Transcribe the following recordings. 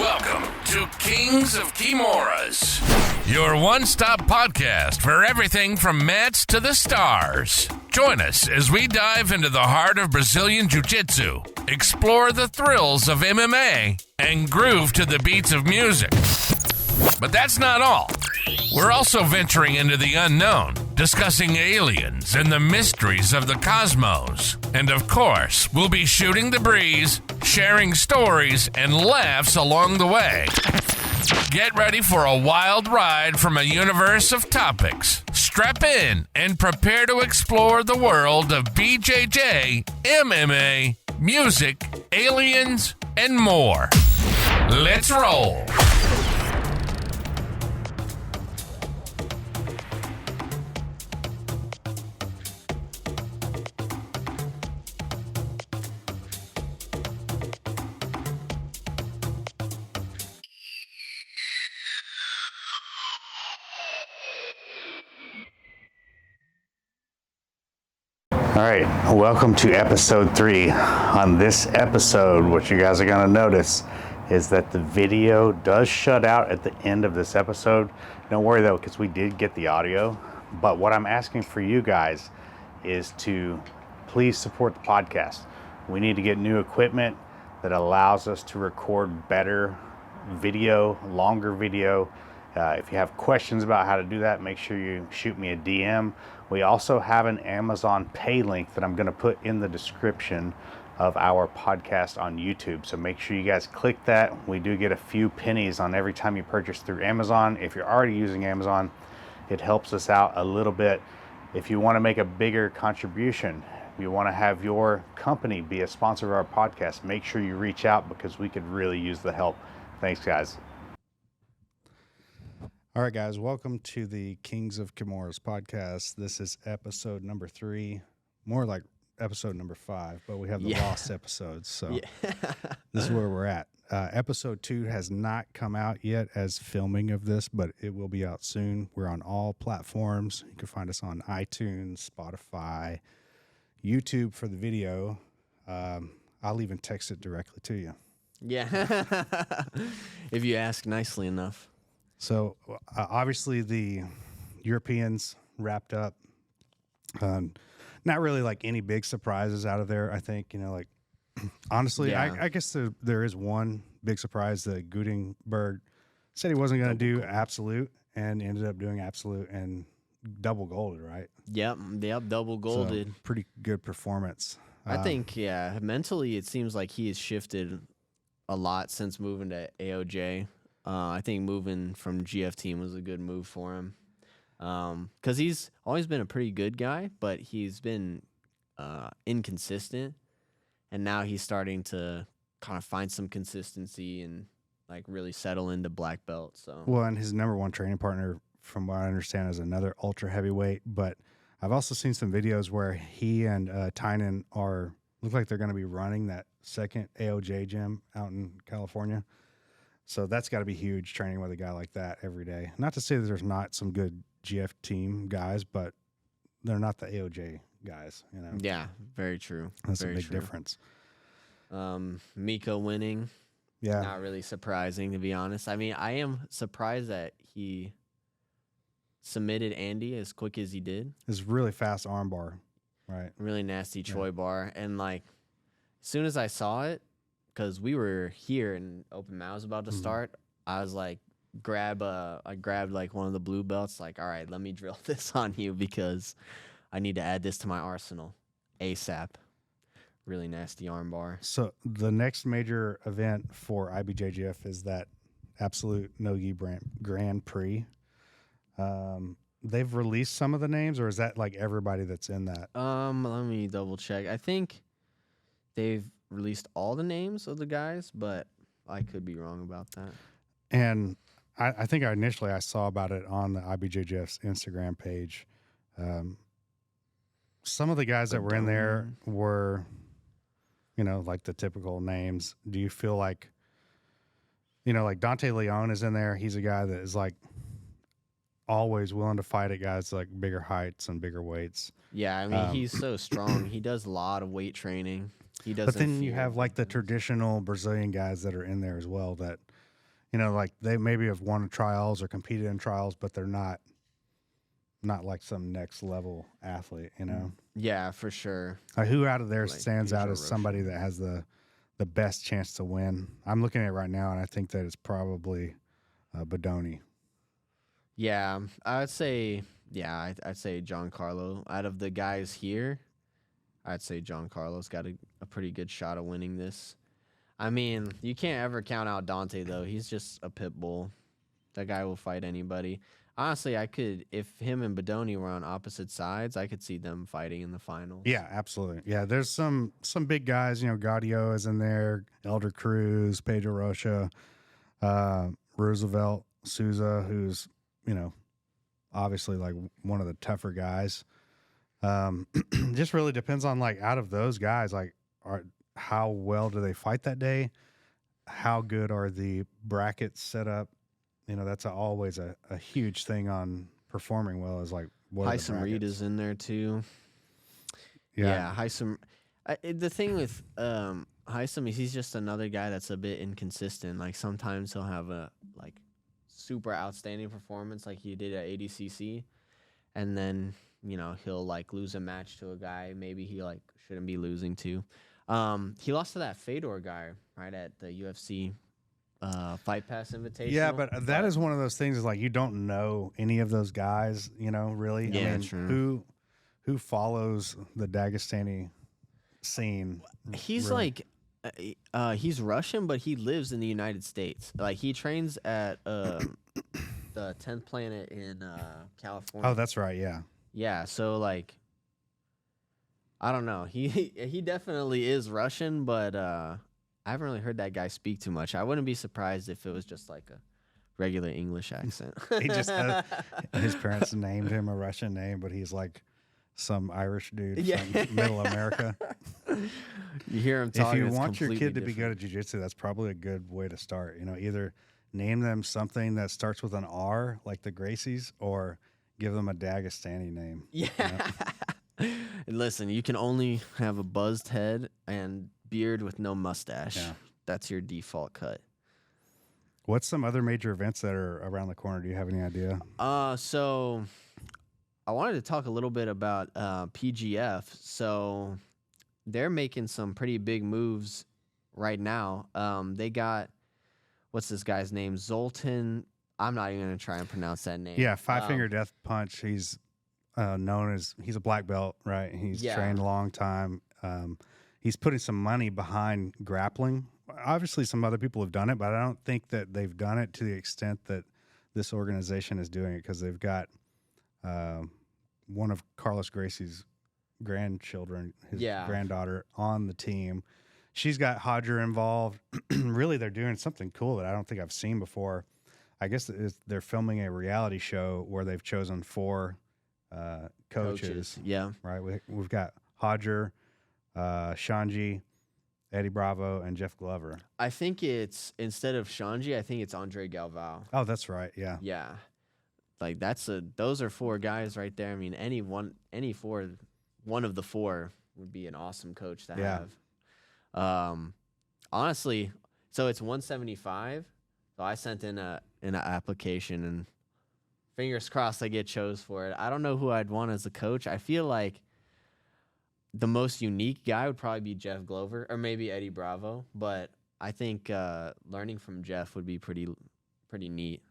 Welcome to Kings of Kimoras, your one-stop podcast for everything from mats to the stars. Join us as we dive into the heart of Brazilian Jiu-Jitsu, explore the thrills of MMA, and groove to the beats of music. But that's not all. We're also venturing into the unknown, discussing aliens and the mysteries of the cosmos. And of course, we'll be shooting the breeze, sharing stories, and laughs along the way. Get ready for a wild ride from a universe of topics. Strap in and prepare to explore the world of BJJ, MMA, music, aliens, and more. Let's roll. All right, welcome to episode 3. On this episode, what you guys are going to notice is that the video does shut out at the end of this episode. Don't worry though, because we did get the audio. But what I'm asking for you guys is to please support the podcast. We need to get new equipment that allows us to record better video, longer video. If you have questions about how to do that, make sure you shoot me a DM. We also have an Amazon Pay link that I'm going to put in the description of our podcast on YouTube. So make sure you guys click that. We do get a few pennies on every time you purchase through Amazon. If you're already using Amazon, it helps us out a little bit. If you want to make a bigger contribution, you want to have your company be a sponsor of our podcast, make sure you reach out because we could really use the help. Thanks, guys. All right, guys, welcome to the Kings of Kimoras podcast. This is episode number 3, more like episode number 5, but we have the lost episodes, so this is where we're at. Episode 2 has not come out yet as filming of this, but it will be out soon. We're on all platforms. You can find us on iTunes, Spotify, YouTube for the video. I'll even text it directly to you. Yeah, if you ask nicely enough. So, obviously, the Europeans wrapped up. Not really like any big surprises out of there, I think. You know, like, honestly, I guess there is one big surprise that Gutenberg said he wasn't going to do absolute and ended up doing absolute and double golded, right? Yep, double golded. So, pretty good performance. I think, mentally it seems like he has shifted a lot since moving to AOJ. I think moving from GF team was a good move for him because he's always been a pretty good guy, but he's been inconsistent, and now he's starting to kind of find some consistency and like really settle into black belt. So well, and his number one training partner, from what I understand, is another ultra heavyweight. But I've also seen some videos where he and Tynan look like they're going to be running that second AOJ gym out in California. So that's got to be huge, training with a guy like that every day. Not to say that there's not some good GF team guys, but they're not the AOJ guys, you know? Yeah, very true. That's very a big true. difference. Miko winning, not really surprising, to be honest. I mean, I am surprised that he submitted Andy as quick as he did. It's really fast armbar, right? Really nasty Choi bar. And, like, as soon as I saw it, because we were here and open mat was about to start, I was like, I grabbed like one of the blue belts, like, all right, let me drill this on you because I need to add this to my arsenal ASAP. Really nasty armbar. So the next major event for IBJJF is that Absolute No-Gi Grand Prix. They've released some of the names, or is that like everybody that's in that? Let me double check. I think they've released all the names of the guys, but I could be wrong about that. And I think initially I saw about it on the IBJJF's Instagram page. Some of the guys that were in there were, you know, like the typical names. Do you feel like, you know, like Dante Leon is in there? He's a guy that is like always willing to fight at guys like bigger heights and bigger weights. Yeah, I mean, he's so strong. He does a lot of weight training. He doesn't. But then you have like the traditional Brazilian guys that are in there as well that like they maybe have won trials or competed in trials, but they're not like some next level athlete, Yeah, for sure. Who out of there Like stands out Asia as somebody that has the best chance to win? I'm looking at it right now, and I think that it's probably Bodoni. Yeah, I'd say I'd say Giancarlo. Out of the guys here, I'd say Giancarlo's got a pretty good shot of winning this. I mean, you can't ever count out Dante though. He's just a pit bull. That guy will fight anybody. Honestly, I could, if him and Bodoni were on opposite sides, I could see them fighting in the finals. Yeah, absolutely. Yeah, there's some big guys. Gaudio is in there, Elder Cruz, Pedro Rocha, Roosevelt Souza, who's obviously like one of the tougher guys. Just really depends on like out of those guys, like how well do they fight that day? How good are the brackets set up? That's always a huge thing on performing well is like what Heisem Reed is in there too. Yeah, Heisem. The thing with Heisem is he's just another guy that's a bit inconsistent. Like sometimes he'll have a like super outstanding performance like he did at ADCC, and then he'll like lose a match to a guy maybe he like shouldn't be losing to. He lost to that Fedor guy right at the UFC Fight Pass Invitational. Yeah, but that is one of those things is like you don't know any of those guys, really. Yeah, I mean, true. Who follows the Dagestani scene? He's really? like he's Russian, but he lives in the United States. Like he trains at the 10th Planet in California. Oh, that's right. Yeah. Yeah, so like I don't know. He definitely is Russian, but I haven't really heard that guy speak too much. I wouldn't be surprised if it was just like a regular English accent. He just his parents named him a Russian name, but he's like some Irish dude from Middle America. You hear him talking. If you want your kid to be good at jiu-jitsu, that's probably a good way to start. Either name them something that starts with an R, like the Gracies, or give them a Dagestani name. Yeah. Listen, you can only have a buzzed head and beard with no mustache. Yeah. That's your default cut. What's some other major events that are around the corner? Do you have any idea? So I wanted to talk a little bit about PGF. So they're making some pretty big moves right now. They got, what's this guy's name? Zoltan. I'm not even going to try and pronounce that name. Yeah, Five-Finger Death Punch. He's known as, he's a black belt, right? He's trained a long time. He's putting some money behind grappling. Obviously, some other people have done it, but I don't think that they've done it to the extent that this organization is doing it because they've got one of Carlos Gracie's grandchildren, his granddaughter, on the team. She's got Hodger involved. Really, they're doing something cool that I don't think I've seen before. I guess they're filming a reality show where they've chosen 4 coaches. Yeah. Right? We've got Hodger, Shanji, Eddie Bravo, and Jeff Glover. I think it's, instead of Shanji, I think it's Andre Galvao. Oh, that's right. Yeah. Yeah. Like those are 4 guys right there. I mean, one of the 4 would be an awesome coach to have. Honestly, so it's 175. So I sent in an application and fingers crossed I get chose for it. I don't know who I'd want as a coach. I feel like the most unique guy would probably be Jeff Glover or maybe Eddie Bravo, but I think learning from Jeff would be pretty neat.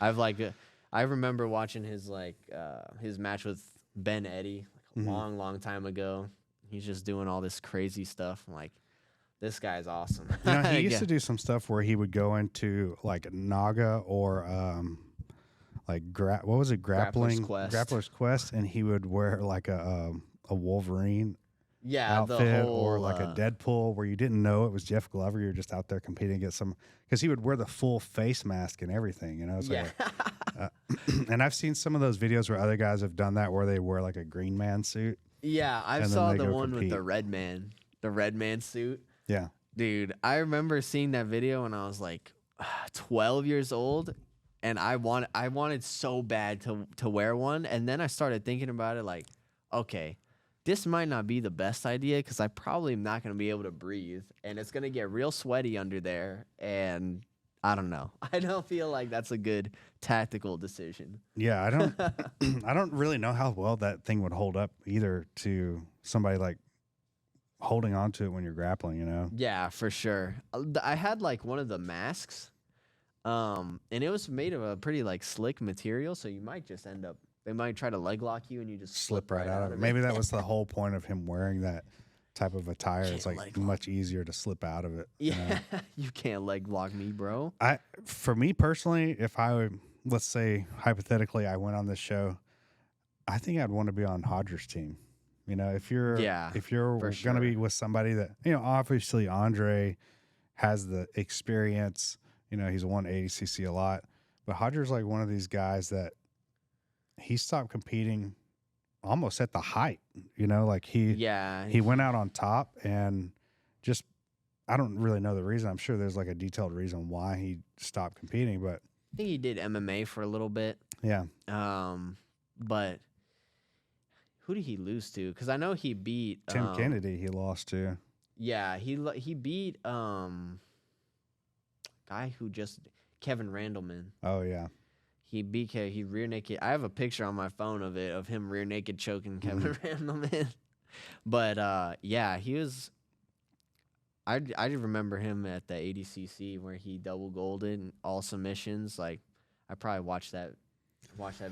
I remember watching his match with Ben Eddy a long time ago. He's just doing all this crazy stuff. I'm like, this guy's awesome. He used to do some stuff where he would go into like Naga or what was it, Grappler's Quest, and he would wear like a Wolverine outfit or like a Deadpool where you didn't know it was Jeff Glover. You're just out there competing against some, because he would wear the full face mask and everything. And I've seen some of those videos where other guys have done that where they wear like a Green Man suit. Yeah, I saw the one with the Red Man suit. Yeah. Dude, I remember seeing that video when I was like 12 years old, and I wanted so bad to wear one, and then I started thinking about it like, okay, this might not be the best idea because I probably am not going to be able to breathe, and it's going to get real sweaty under there, and I don't know. I don't feel like that's a good tactical decision. Yeah, I don't I don't really know how well that thing would hold up either to somebody like holding on to it when you're grappling, you know? Yeah, for sure. I had like one of the masks, and it was made of a pretty like slick material, so you might just end up. They might try to leg lock you, and you just Slip right out of it. Maybe that was the whole point of him wearing that type of attire. It's like much easier to slip out of it. Yeah, you can't leg lock me, bro. For me personally, if I would, let's say hypothetically, I went on this show, I think I'd want to be on Hodger's team. You know, if you're going to be with somebody that, you know, obviously Andre has the experience. You know, he's won ADCC a lot, but Hodger's like one of these guys that he stopped competing almost at the height. You know, like he went out on top and just, I don't really know the reason. I'm sure there's like a detailed reason why he stopped competing, but I think he did MMA for a little bit. Yeah. But who did he lose to? Because I know he beat Tim Kennedy. He lost to. Yeah, he beat guy who just Kevin Randleman. Oh yeah. He rear naked. I have a picture on my phone of him rear naked choking Kevin Randleman. But yeah, he was. I remember him at the ADCC where he double golded all submissions. Like I probably watch that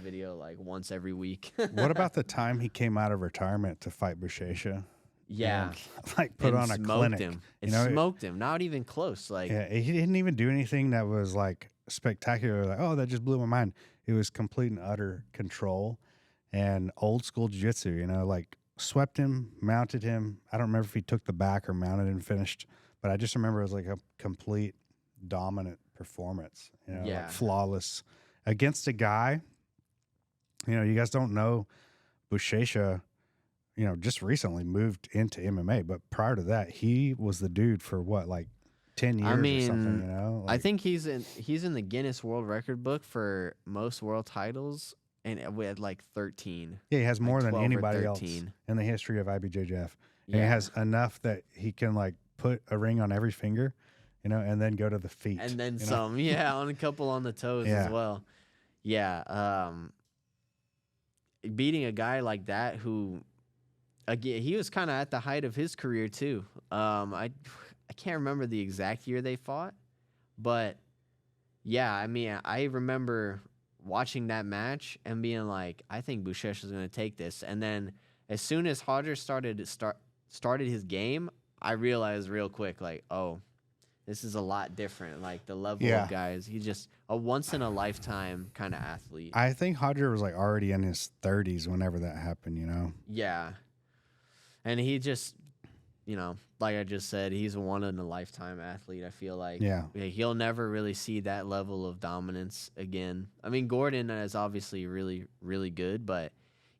video like once every week. What about the time he came out of retirement to fight Buchecha? Yeah, like put on a clinic. Smoked him. Not even close. Like he didn't even do anything that was like spectacular. Like, oh, that just blew my mind. It was complete and utter control and old school jiu-jitsu. You know, like swept him, mounted him. I don't remember if he took the back or mounted and finished, but I just remember it was like a complete dominant performance. You know, like flawless against a guy. You know, you guys don't know Buchecha, you know, just recently moved into MMA, but prior to that, he was the dude for what, like 10 years or something, you know? Like, I think he's in the Guinness World Record book for most world titles, and we had like 13. Yeah, he has more than anybody else 13 in the history of IBJJF. And he has enough that he can like put a ring on every finger, you know, and then go to the feet. And then some, on a couple on the toes as well. Yeah, beating a guy like that who, again, he was kind of at the height of his career too. I can't remember the exact year they fought, but yeah, I mean, I remember watching that match and being like, I think Buchecha is going to take this. And then as soon as Hodger started his game, I realized real quick, like, oh, this is a lot different. Like the level of guys, he's just a once in a lifetime kind of athlete. I think Hodger was like already in his 30s whenever that happened, you know? Yeah. And he just, you know, like I just said, he's a one in a lifetime athlete. I feel like he'll never really see that level of dominance again. I mean, Gordon is obviously really, really good, but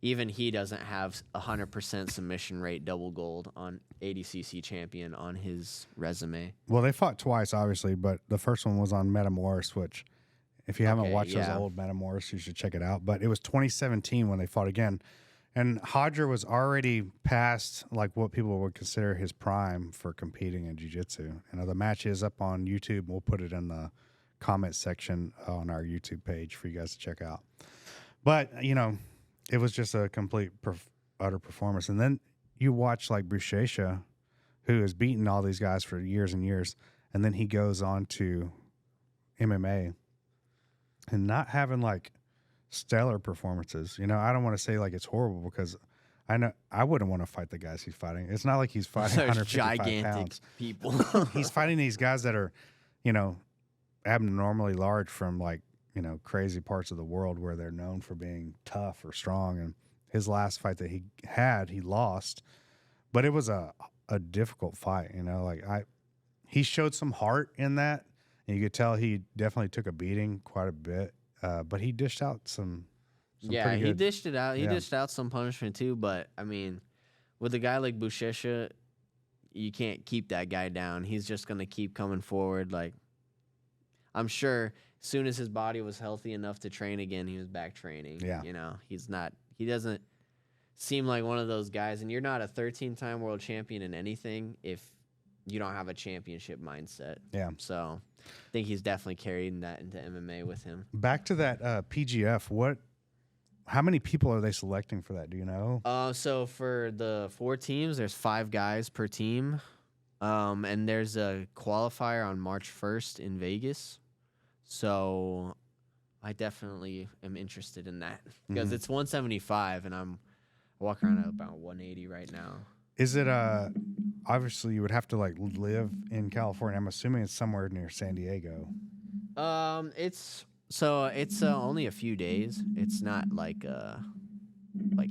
even he doesn't have 100% submission rate double gold on ADCC champion on his resume. Well, they fought twice, obviously, but the first one was on Metamoris, which if you haven't watched those old Metamoris, you should check it out. But it was 2017 when they fought again. And Hodger was already past like what people would consider his prime for competing in jiu-jitsu. And the match is up on YouTube. We'll put it in the comment section on our YouTube page for you guys to check out. But, you know, it was just a complete utter performance. And then you watch like Buchecha, who has beaten all these guys for years and years, and then he goes on to MMA and not having like stellar performances. You know, I don't want to say like it's horrible because I know I wouldn't want to fight the guys he's fighting. It's not like he's fighting 155 gigantic pounds. People. He's fighting these guys that are, you know, abnormally large from like, you know, crazy parts of the world where they're known for being tough or strong. And his last fight that he had, he lost, but it was a difficult fight. You know, like he showed some heart in that, and you could tell he definitely took a beating quite a bit. But he dished out some pretty good. He dished it out. He dished out some punishment too. But I mean, with a guy like Buchecha, you can't keep that guy down. He's just gonna keep coming forward. Like, I'm sure as soon as his body was healthy enough to train again, he was back training. Yeah. You know, he doesn't seem like one of those guys, and you're not a 13-time world champion in anything if you don't have a championship mindset. Yeah. So I think he's definitely carrying that into MMA with him. Back to that PGF, how many people are they selecting for that? Do you know? So for the 4 teams, there's 5 guys per team. And there's a qualifier on March 1st in Vegas. So I definitely am interested in that because it's 175 and I'm walking around at about 180 right now. Is it obviously you would have to like live in California. I'm assuming it's somewhere near San Diego. It's only a few days. It's not like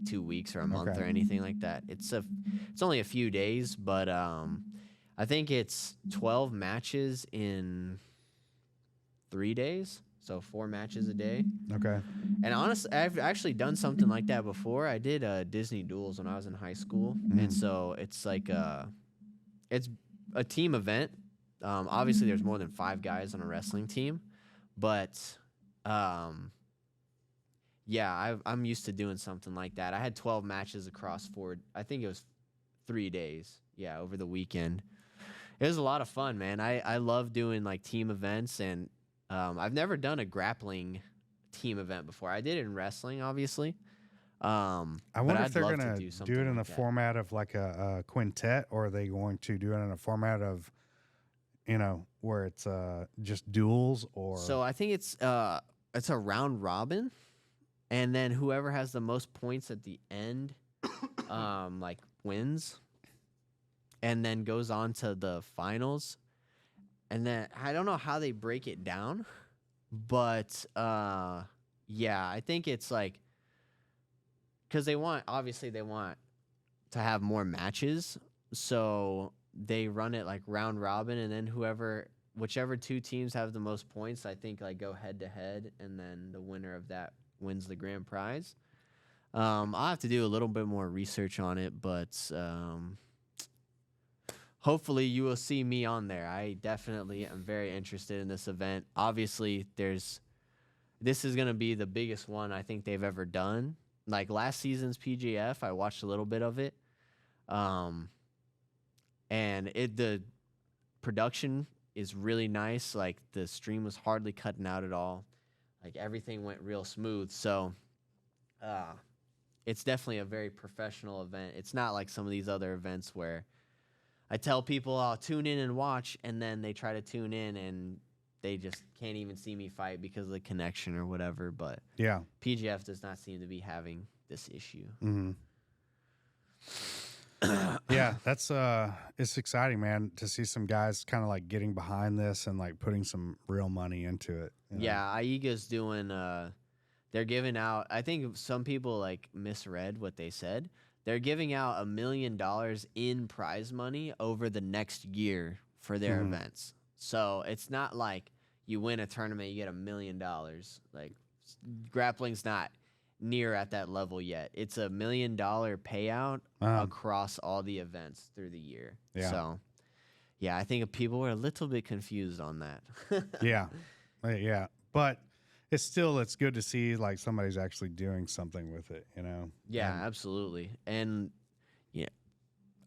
2 weeks or a month or anything like that. It's only a few days, but I think it's 12 matches in 3 days. So 4 matches a day. Okay. And honestly, I've actually done something like that before. I did Disney Duels when I was in high school. And so it's like it's a team event. Obviously, there's more than 5 guys on a wrestling team. But, yeah, I'm used to doing something like that. I had 12 matches across 3 days. Yeah, over the weekend. It was a lot of fun, man. I love doing like team events, and I've never done a grappling team event before. I did it in wrestling, obviously. I wonder if they're going to do it in the format of like a quintet, or are they going to do it in a format of, where it's just duels? Or so I think it's a round robin, and then whoever has the most points at the end, like wins. And then goes on to the finals. And then I don't know how they break it down. But, yeah, I think it's like... Because they want to have more matches. So they run it like round robin. And then whichever 2 teams have the most points, I think like go head to head. And then the winner of that wins the grand prize. I'll have to do a little bit more research on it. But... hopefully you will see me on there. I definitely am very interested in this event. Obviously, this is going to be the biggest one I think they've ever done. Like last season's PGF, I watched a little bit of it. And the production is really nice. Like the stream was hardly cutting out at all. Like everything went real smooth. So it's definitely a very professional event. It's not like some of these other events where I tell people I'll tune in and watch, and then they try to tune in and they just can't even see me fight because of the connection or whatever. But yeah, PGF does not seem to be having this issue. Mm-hmm. Yeah, that's it's exciting, man, to see some guys kind of like getting behind this and like putting some real money into it. Yeah, Aiga's doing. They're giving out. I think some people like misread what they said. They're giving out $1 million in prize money over the next year for their events. So it's not like you win a tournament, you get $1 million. Like grappling's not near at that level yet. It's $1 million payout across all the events through the year. Yeah. So, yeah, I think people were a little bit confused on that. Yeah. But it's good to see like somebody's actually doing something with it, Yeah, absolutely. And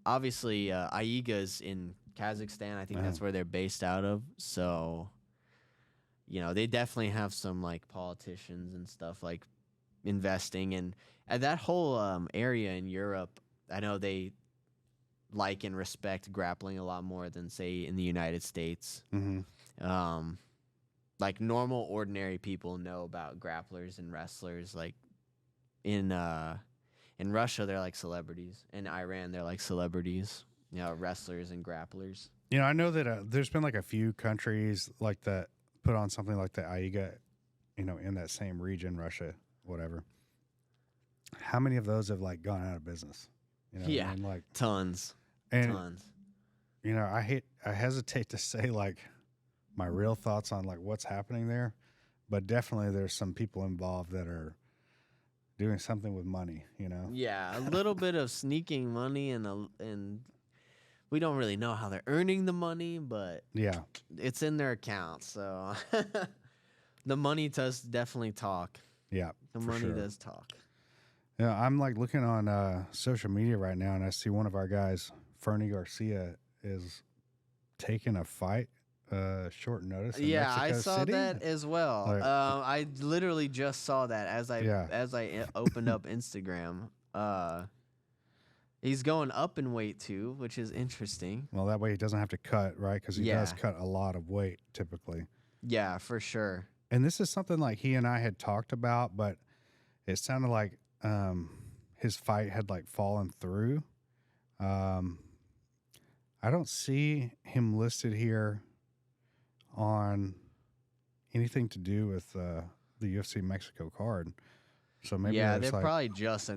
obviously Aiga's in Kazakhstan. I think that's where they're based out of. So, they definitely have some like politicians and stuff like investing, and that whole area in Europe, I know they like and respect grappling a lot more than say in the United States. Like normal, ordinary people know about grapplers and wrestlers. Like in Russia, they're like celebrities. In Iran, they're like celebrities. Wrestlers and grapplers. I know that there's been like a few countries like that put on something like the AIGA, in that same region, Russia, whatever. How many of those have like gone out of business? Yeah, like tons. I hesitate to say like my real thoughts on like what's happening there, but definitely there's some people involved that are doing something with money, Yeah, a little bit of sneaking money and we don't really know how they're earning the money, but yeah, it's in their account. So the money does definitely talk. Yeah, the money does talk. Yeah, I'm like looking on social media right now, and I see one of our guys, Fernie Garcia, is taking a fight short notice in Yeah, I Mexico saw City? that as well. Like- I literally just saw that as I opened up Instagram. He's going up in weight too, which is interesting. Well, that way he doesn't have to cut, right? Because he does cut a lot of weight typically. Yeah, for sure. And this is something like he and I had talked about, but it sounded like his fight had like fallen through. I don't see him listed here on anything to do with the UFC Mexico card. So maybe they're probably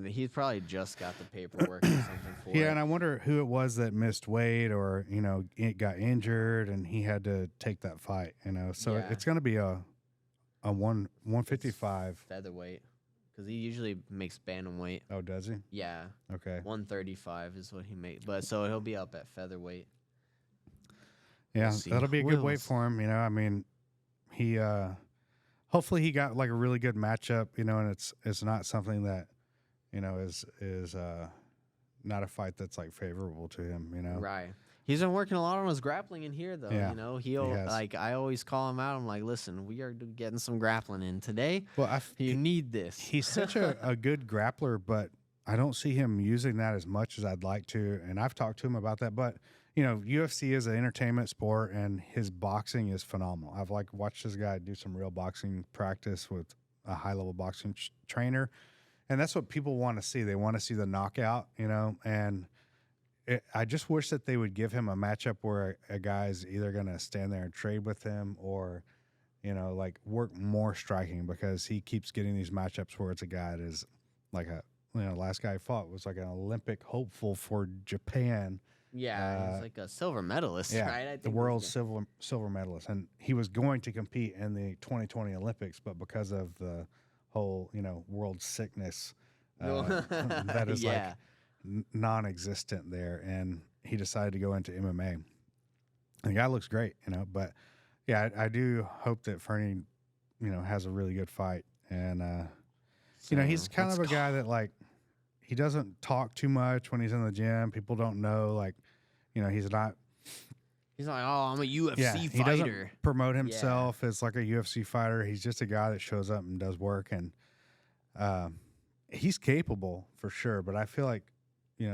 he's probably just got the paperwork or something for it. Yeah, and I wonder who it was that missed weight or, it got injured and he had to take that fight, So it's going to be a 155 featherweight, because he usually makes bantamweight. Oh, does he? Yeah. Okay. 135 is what he makes, but so he'll be up at featherweight. Yeah, that'll be a good weight for him. I mean, he hopefully he got like a really good matchup. And it's not something that is not a fight that's like favorable to him. Right. He's been working a lot on his grappling in here, though. Yeah, He'll like, I always call him out. I'm like, listen, we are getting some grappling in today. Well, you need this. He's such a good grappler, but I don't see him using that as much as I'd like to. And I've talked to him about that. But UFC is an entertainment sport, and his boxing is phenomenal. I've watched this guy do some real boxing practice with a high level boxing trainer, and that's what people want to see. They want to see the knockout, and. I just wish that they would give him a matchup where a guy's either going to stand there and trade with him or, work more striking, because he keeps getting these matchups where it's a guy that is like last guy he fought was like an Olympic hopeful for Japan. Yeah, he's like a silver medalist, right? I think the world's silver medalist. And he was going to compete in the 2020 Olympics, but because of the whole, world sickness, that is non-existent there, and he decided to go into MMA. And the guy looks great, but yeah, I do hope that Fernie, has a really good fight. And he's kind of a guy that he doesn't talk too much when he's in the gym. People don't know, he's not like, oh, I'm a UFC fighter. He doesn't promote himself as like a UFC fighter. He's just a guy that shows up and does work, and he's capable for sure. But I feel like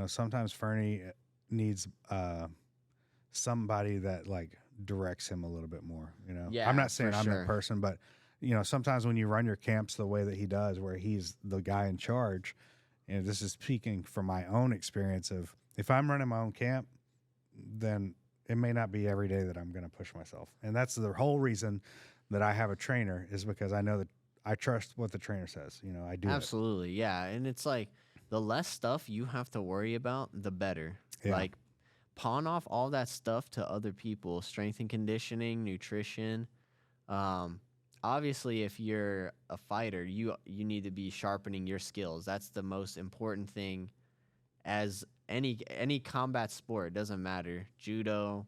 sometimes Fernie needs somebody that directs him a little bit more. Yeah, I'm not saying I'm sure. that person, but sometimes when you run your camps the way that he does, where he's the guy in charge, and this is speaking from my own experience of if I'm running my own camp, then it may not be every day that I'm going to push myself. And that's the whole reason that I have a trainer, is because I know that I trust what the trainer says. I do. Absolutely. Yeah. And it's like, the less stuff you have to worry about, the better. Yeah. Pawn off all that stuff to other people, strength and conditioning, nutrition. Obviously, if you're a fighter, you need to be sharpening your skills. That's the most important thing. As any combat sport, it doesn't matter. Judo,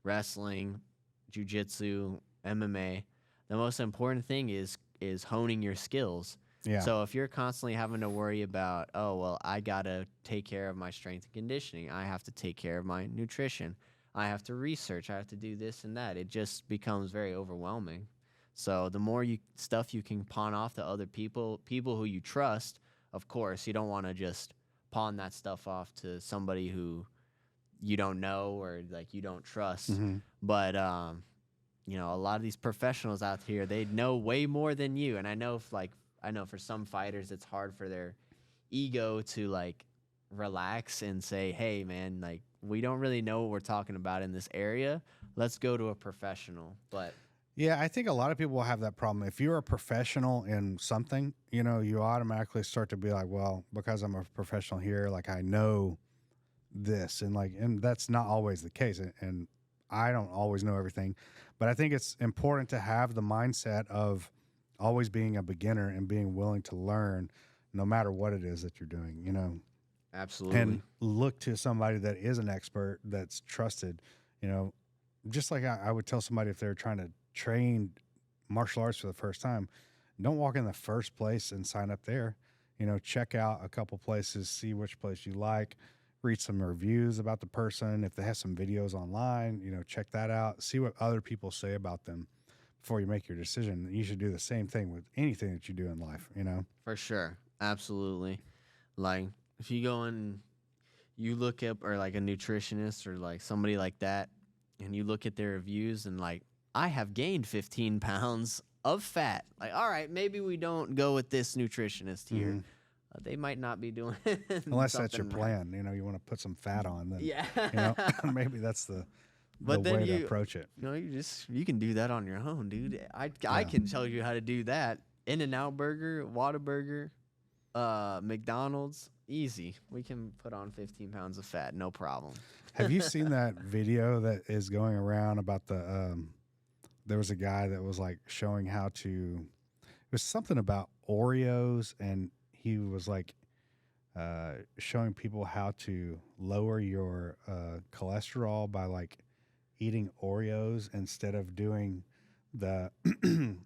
wrestling, jiu-jitsu, MMA. The most important thing is honing your skills. Yeah. So if you're constantly having to worry about, oh, well, I got to take care of my strength and conditioning, I have to take care of my nutrition, I have to research, I have to do this and that, it just becomes very overwhelming. So the more stuff you can pawn off to other people who you trust, of course, you don't want to just pawn that stuff off to somebody who you don't know or you don't trust. Mm-hmm. But a lot of these professionals out here, they know way more than you. And I know for some fighters, it's hard for their ego to relax and say, hey, man, we don't really know what we're talking about in this area. Let's go to a professional. But yeah, I think a lot of people will have that problem. If you're a professional in something, you automatically start to be like, well, because I'm a professional here, I know this, and that's not always the case. And I don't always know everything, but I think it's important to have the mindset of always being a beginner and being willing to learn no matter what it is that you're doing, Absolutely. And look to somebody that is an expert, that's trusted, just like I would tell somebody if they're trying to train martial arts for the first time, don't walk in the first place and sign up there. Check out a couple places, see which place you like, read some reviews about the person. If they have some videos online, check that out. See what other people say about them before you make your decision. You should do the same thing with anything that you do in life, For sure. Absolutely. Like, if you go and you look up, or like a nutritionist or like somebody like that, and you look at their reviews and like, I have gained 15 pounds of fat. Like, all right, maybe we don't go with this nutritionist here. Mm-hmm. They might not be doing Unless that's your something plan. You want to put some fat on. Then, Yeah. maybe that's the But then way to approach it. You can do that on your own, dude. I can tell you how to do that. In-N-Out Burger, Whataburger, McDonald's, easy. We can put on 15 pounds of fat, no problem. Have you seen that video that is going around about there was a guy that was like showing how to, it was something about Oreos, and he was like showing people how to lower your cholesterol by like eating Oreos instead of doing the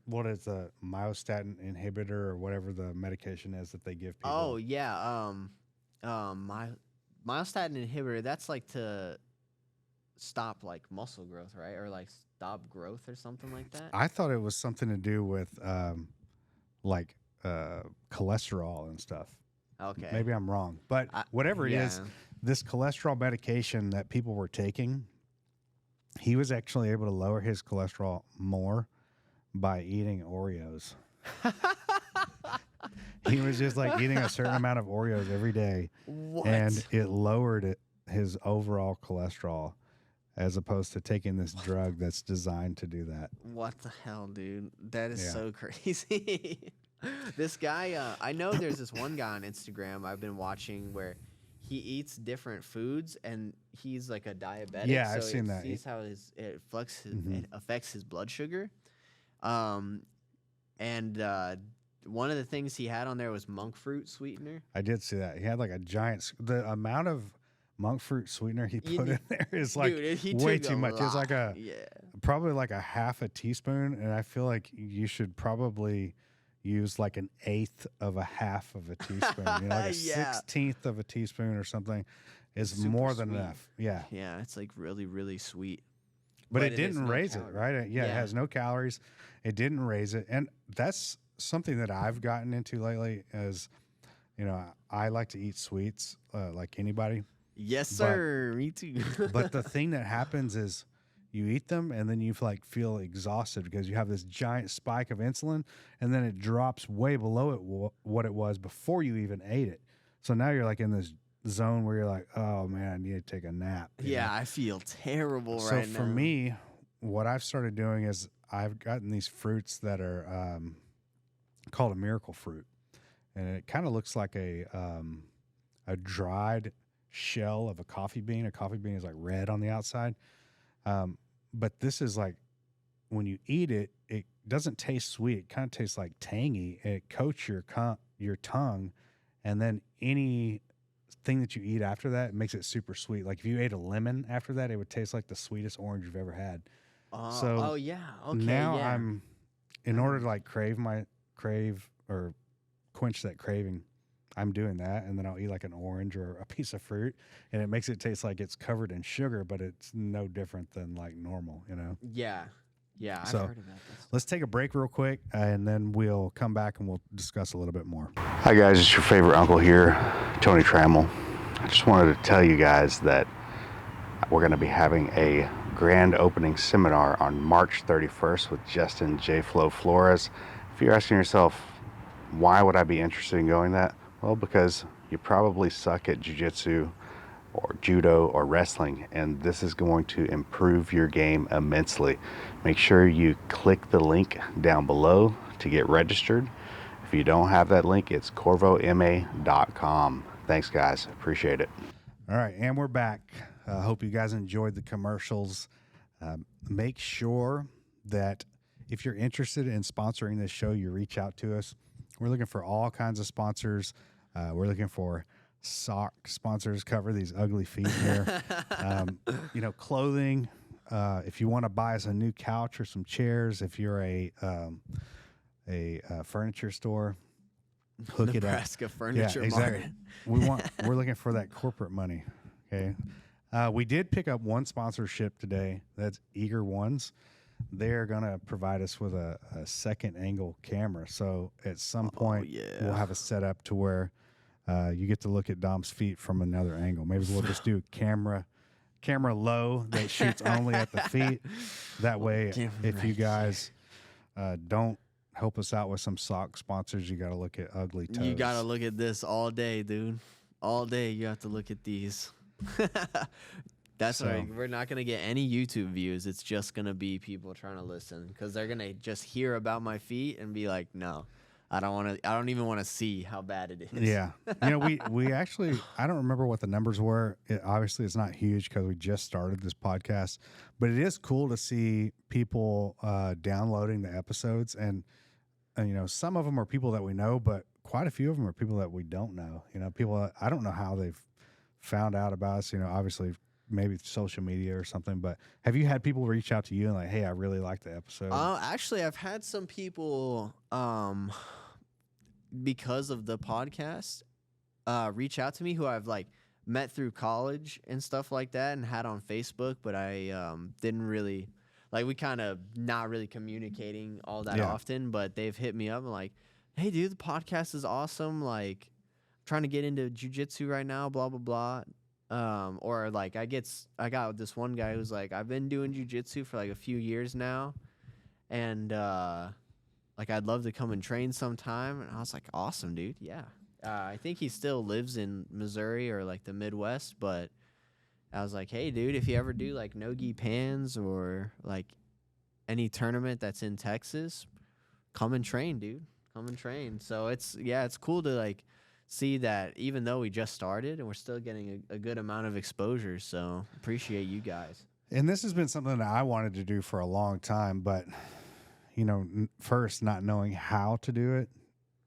what is the myostatin inhibitor or whatever the medication is that they give people. Oh yeah, myostatin inhibitor. That's like to stop like muscle growth, right? Or like stop growth or something like that. I thought it was something to do with cholesterol and stuff. Okay. Maybe I'm wrong, but whatever it is, this cholesterol medication that people were taking, he was actually able to lower his cholesterol more by eating Oreos. He was just like eating a certain amount of Oreos every day, and it lowered his overall cholesterol, as opposed to taking this drug that's designed to do that. What the hell, dude? That is so crazy. This guy, I know there's this one guy on Instagram I've been watching where he eats different foods, and he's like a diabetic. Yeah, so I've seen that. Sees how it affects his blood sugar. And one of the things he had on there was monk fruit sweetener. I did see that. He had like a giant. The amount of monk fruit sweetener he put in there is like way too much. It's like probably like a half a teaspoon, and I feel like you should probably use like an eighth of a half of a teaspoon. Like a 16th of a teaspoon or something is Super more than sweet. enough. Yeah. Yeah, it's like really, really sweet. But it didn't raise it, right? It has no calories. It didn't raise it. And that's something that I've gotten into lately is, I like to eat sweets like anybody. Yes, sir. Me too. But the thing that happens is you eat them and then you feel exhausted because you have this giant spike of insulin, and then it drops way below it what it was before you even ate it. So now you're like in this zone where you're like, oh man, I need to take a nap. Yeah, I feel terrible right now. So for now. me, what I've started doing is I've gotten these fruits that are called a miracle fruit, and it kind of looks like a dried shell of a coffee bean. A coffee bean is like red on the outside. But this is like, when you eat it, it doesn't taste sweet. It kind of tastes like tangy. It coats your tongue, and then anything that you eat after that makes it super sweet. Like if you ate a lemon after that, it would taste like the sweetest orange you've ever had. Now I'm, in order to like crave or quench that craving, I'm doing that, and then I'll eat like an orange or a piece of fruit, and it makes it taste like it's covered in sugar, but it's no different than like normal, Yeah. Yeah, So, I've heard about this. Let's take a break real quick, and then we'll come back and we'll discuss a little bit more. Hi guys, it's your favorite uncle here, Tony Trammell. I just wanted to tell you guys that we're going to be having a grand opening seminar on March 31st with Justin J. Flo Flores. If you're asking yourself, why would I be interested in going that? Well, because you probably suck at jiu-jitsu or judo or wrestling, and this is going to improve your game immensely. Make sure you click the link down below to get registered. If you don't have that link, it's corvoma.com. Thanks, guys. Appreciate it. All right, and we're back. Hope you guys enjoyed the commercials. Make sure that if you're interested in sponsoring this show, you reach out to us. We're looking for all kinds of sponsors. We're looking for sock sponsors, cover these ugly feet here. Clothing. If you want to buy us a new couch or some chairs, if you're a furniture store, hook Nebraska it up. Furniture Exactly. Mart. We're looking for that corporate money. Okay. We did pick up one sponsorship today. That's Eager Ones. They're going to provide us with a second angle camera. So at some point, we'll have a setup to where you get to look at Dom's feet from another angle. Maybe we'll just do camera low that shoots only at the feet. That way, if you guys don't help us out with some sock sponsors, you got to look at ugly toes. You got to look at this all day, dude. All day you have to look at these. That's right. We're not going to get any YouTube views. It's just going to be people trying to listen because they're going to just hear about my feet and be like, no, I don't even want to see how bad it is. Yeah. We actually, I don't remember what the numbers were. Obviously, it's not huge because we just started this podcast, but it is cool to see people downloading the episodes. And, some of them are people that we know, but quite a few of them are people that we don't know. People, I don't know how they've found out about us, obviously maybe social media or something, but have you had people reach out to you and like, hey, I really like the episode? Actually, I've had some people, because of the podcast, reach out to me who I've like met through college and stuff like that and had on Facebook, but I didn't really, like we kind of not really communicating all that often, but they've hit me up and like, hey dude, the podcast is awesome. Like I'm trying to get into jiu-jitsu right now, blah, blah, blah. Or like I got this one guy who's like, I've been doing jiu-jitsu for like a few years now. And, like I'd love to come and train sometime. And I was like, awesome, dude. Yeah. I think he still lives in Missouri or like the Midwest, but I was like, hey dude, if you ever do like no-gi pans or like any tournament that's in Texas, come and train, dude. Come and train. So it's cool to like see that even though we just started and we're still getting a good amount of exposure. So appreciate you guys. And this has been something that I wanted to do for a long time, but first not knowing how to do it.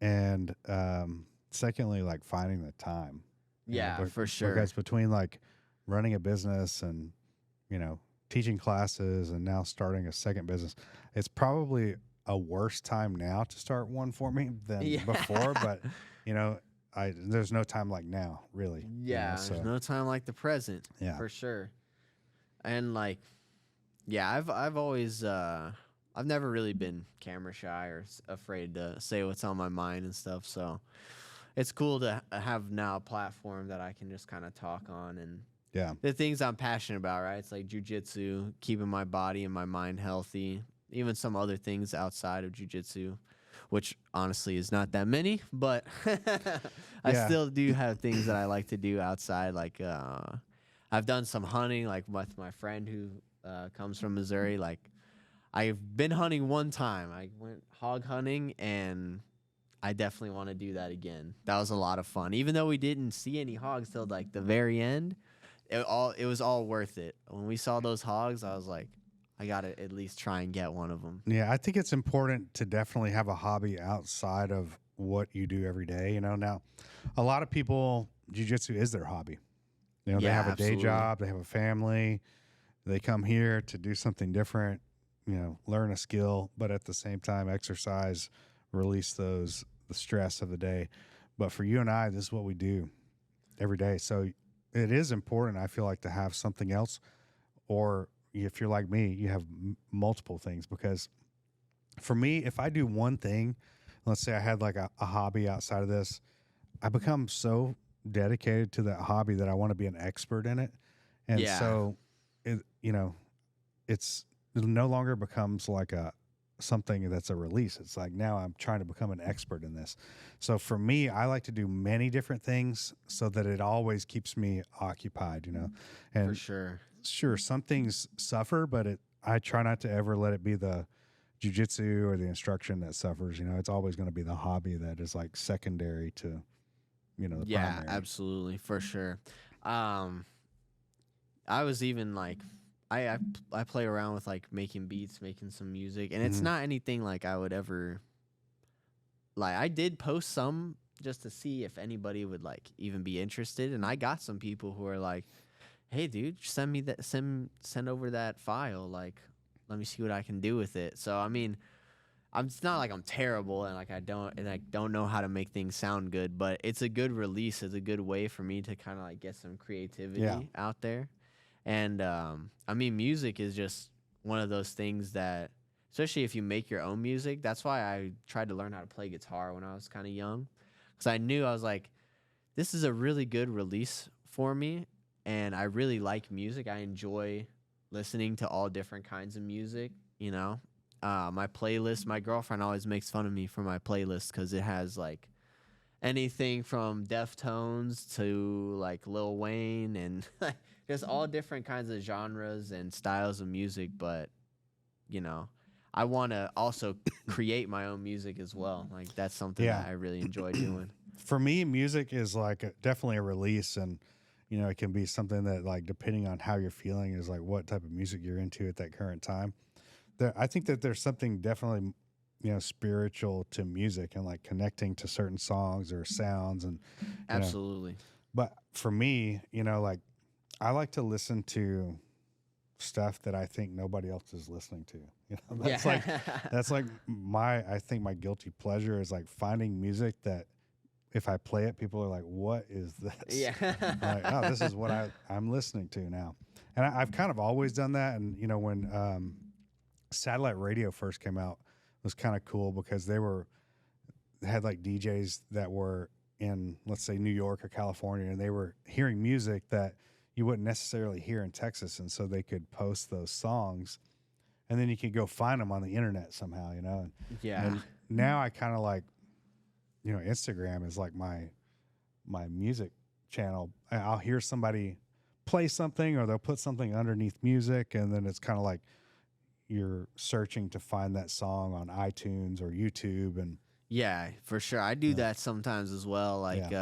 And, secondly, like finding the time. Yeah, for sure. Because between like running a business and, teaching classes and now starting a second business, it's probably a worse time now to start one for me than before. But, there's no time like now, really. Yeah, there's no time like the present. Yeah, for sure. And like, I've always, I've never really been camera shy or afraid to say what's on my mind and stuff. So it's cool to have now a platform that I can just kind of talk on and the things I'm passionate about, right? It's like jiu-jitsu, keeping my body and my mind healthy, even some other things outside of jiu-jitsu, which honestly is not that many, but I still do have things that I like to do outside. Like I've done some hunting, like with my friend who comes from Missouri. Like I've been hunting one time. I went hog hunting, and I definitely want to do that again. That was a lot of fun. Even though we didn't see any hogs till like the very end, it was all worth it. When we saw those hogs, I was like, I got to at least try and get one of them. Yeah, I think it's important to definitely have a hobby outside of what you do every day. Now, a lot of people, jiu-jitsu is their hobby. They have a day job, they have a family, they come here to do something different, learn a skill, but at the same time exercise, release the stress of the day. But for you and I, this is what we do every day. So it is important, I feel like, to have something else, or if you're like me, you have multiple things. Because for me, if I do one thing, let's say I had like a hobby outside of this, I become so dedicated to that hobby that I want to be an expert in it. And so, it no longer becomes like something that's a release. It's like, now I'm trying to become an expert in this. So for me, I like to do many different things so that it always keeps me occupied, And for sure. Sure, some things suffer, but I try not to ever let it be the jiu-jitsu or the instruction that suffers. It's always going to be the hobby that is like secondary to, the primary. Yeah, absolutely, for sure. I was even like, I play around with like making beats, making some music, and it's not anything like I would ever, like I did post some just to see if anybody would like even be interested, and I got some people who are like, hey dude, send me that, send over that file, like let me see what I can do with it. So I mean, it's not like I'm terrible and like I don't know how to make things sound good, but it's a good release. It's a good way for me to kind of like get some creativity out there. And I mean, music is just one of those things that, especially if you make your own music, that's why I tried to learn how to play guitar when I was kind of young, because I knew, I was like, this is a really good release for me, and I really like music. I enjoy listening to all different kinds of music, you know. My playlist, my girlfriend always makes fun of me for my playlist because it has like anything from Deftones to like Lil Wayne and just all different kinds of genres and styles of music. But, you know, I want to also create my own music as well. Like that's something that I really enjoy doing. For me, music is like definitely a release, and you know, it can be something that, like, depending on how you're feeling, is like what type of music you're into at that current time. I think that there's something definitely, you know, spiritual to music and like connecting to certain songs or sounds, and absolutely. But for me, you know, like I like to listen to stuff that I think nobody else is listening to. You know, that's like I think my guilty pleasure is like finding music that if I play it, people are like, "What is this?" Yeah. I'm like, oh, this is what I'm listening to now. And I've kind of always done that. And you know, when satellite radio first came out, it was kind of cool because they had like DJs that were in, let's say, New York or California, and they were hearing music that you wouldn't necessarily hear in Texas, and so they could post those songs, and then you could go find them on the internet somehow, you know. And now I kind of like, you know, Instagram is like my music channel. I'll hear somebody play something, or they'll put something underneath music, and then it's kind of like you're searching to find that song on iTunes or YouTube. And yeah, for sure, I do that sometimes as well. Like,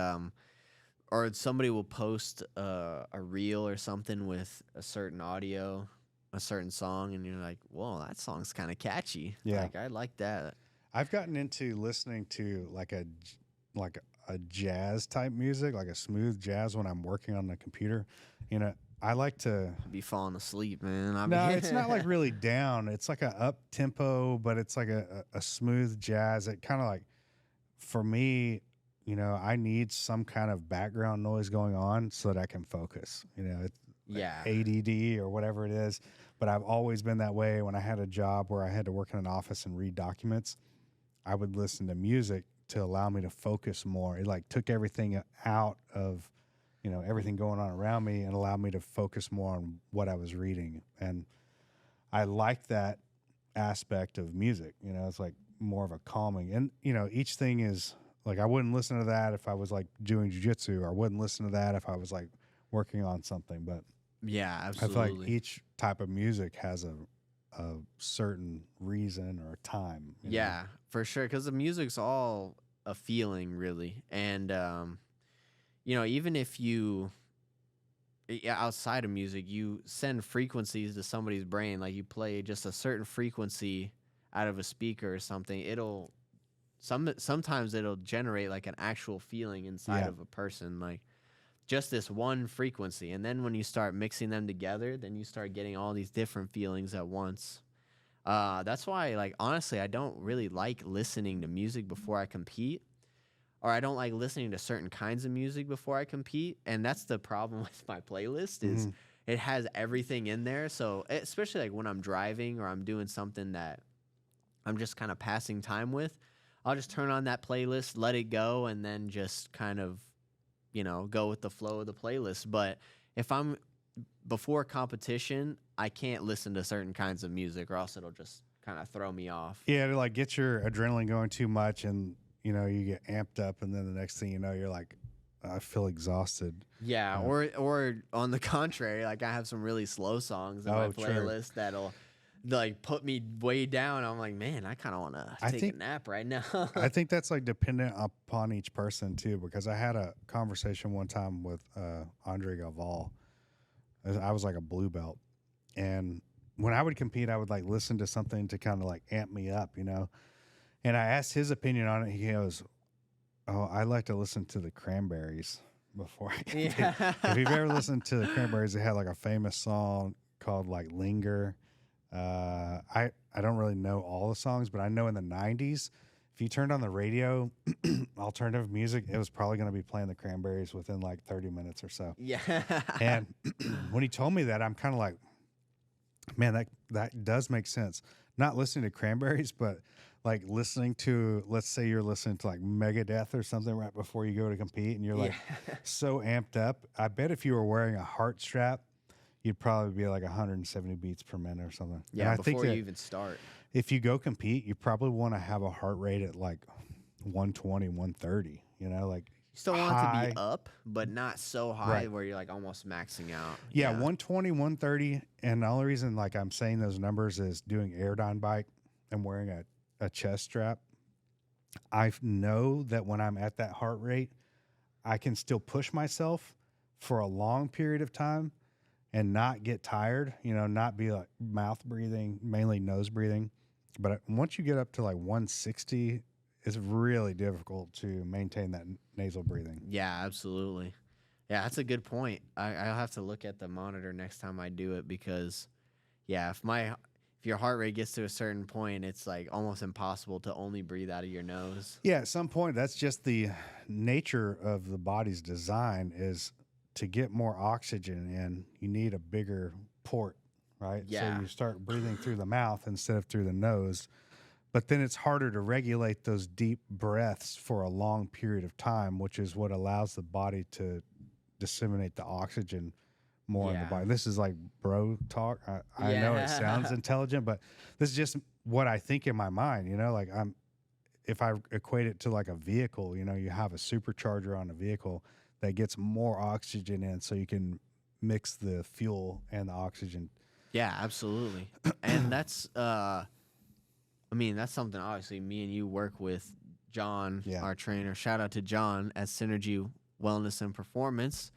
or somebody will post a reel or something with a certain audio, a certain song, and you're like, "Whoa, that song's kind of catchy." Yeah, like I like that. I've gotten into listening to like a jazz type music, like a smooth jazz when I'm working on the computer. You know, I like to be falling asleep, man. No, it's not like really down. It's like a up tempo, but it's like a smooth jazz. It kind of like, for me, you know, I need some kind of background noise going on so that I can focus. You know, it's ADD or whatever it is. But I've always been that way. When I had a job where I had to work in an office and read documents, I would listen to music to allow me to focus more. It like took everything out of, you know, everything going on around me and allowed me to focus more on what I was reading. And I like that aspect of music. You know, it's like more of a calming. And, you know, each thing is like, I wouldn't listen to that if I was like doing jiu-jitsu, or I wouldn't listen to that if I was like working on something. But yeah, absolutely. I feel like each type of music has a certain reason or time. Yeah, for sure. Because the music's all a feeling, really. And, you know, even if you, outside of music, you send frequencies to somebody's brain, like you play just a certain frequency out of a speaker or something, sometimes it'll generate like an actual feeling inside of a person, like just this one frequency. And then when you start mixing them together, then you start getting all these different feelings at once. That's why, like, honestly, I don't really like listening to music before I compete, or I don't like listening to certain kinds of music before I compete. And that's the problem with my playlist is it has everything in there. So especially like when I'm driving or I'm doing something that I'm just kind of passing time with, I'll just turn on that playlist, let it go, and then just kind of, you know, go with the flow of the playlist. But if I'm before competition, I can't listen to certain kinds of music, or else it'll just kind of throw me off. Yeah, to like get your adrenaline going too much, and you know, you get amped up, and then the next thing you know, you're like, I feel exhausted. Yeah, or on the contrary, like I have some really slow songs in my playlist that'll like put me way down. I'm like, man, I kind of want to take a nap right now. I think that's like dependent upon each person too, because I had a conversation one time with Andre Galval. I was like a blue belt, and when I would compete, I would like listen to something to kind of like amp me up, you know. And I asked his opinion on it. He goes, "Oh, I like to listen to the Cranberries before I compete." Yeah. If you've ever listened to the Cranberries, they had like a famous song called like "Linger." I don't really know all the songs, but I know in the 90s, if you turned on the radio, alternative music, it was probably going to be playing the Cranberries within like 30 minutes or so. Yeah. And when he told me that, I'm kind of like, man, that does make sense. Not listening to Cranberries, but like listening to, let's say you're listening to like Megadeth or something right before you go to compete, and you're like so amped up. I bet if you were wearing a heart strap, you'd probably be like 170 beats per minute or something. Yeah, and I before think you that even start. if you go compete, you probably want to have a heart rate at like 120, 130, you know, like You still want it high. to be up, but not so high Right. where you're like almost maxing out. Yeah, 120, 130. And the only reason like I'm saying those numbers is doing Airdyne bike and wearing a chest strap. I know that when I'm at that heart rate, I can still push myself for a long period of time and not get tired, you know, not be like mouth breathing, mainly nose breathing. But once you get up to like 160, it's really difficult to maintain that nasal breathing. Yeah, absolutely. Yeah, that's a good point. I'll have to look at the monitor next time I do it because, yeah, if your heart rate gets to a certain point, it's like almost impossible to only breathe out of your nose. Yeah, at some point, that's just the nature of the body's design is to get more oxygen in, you need a bigger port, right? Yeah. So you start breathing through the mouth instead of through the nose. But then it's harder to regulate those deep breaths for a long period of time, which is what allows the body to disseminate the oxygen more in the Yeah. body. This is like bro talk. I know it sounds intelligent, but this is just what I think in my mind, you know, like if I equate it to like a vehicle, you know, you have a supercharger on a vehicle that gets more oxygen in so you can mix the fuel and the oxygen. Yeah, absolutely. And that's that's something obviously me and you work with John, our trainer. Shout out to John at Synergy Wellness and Performance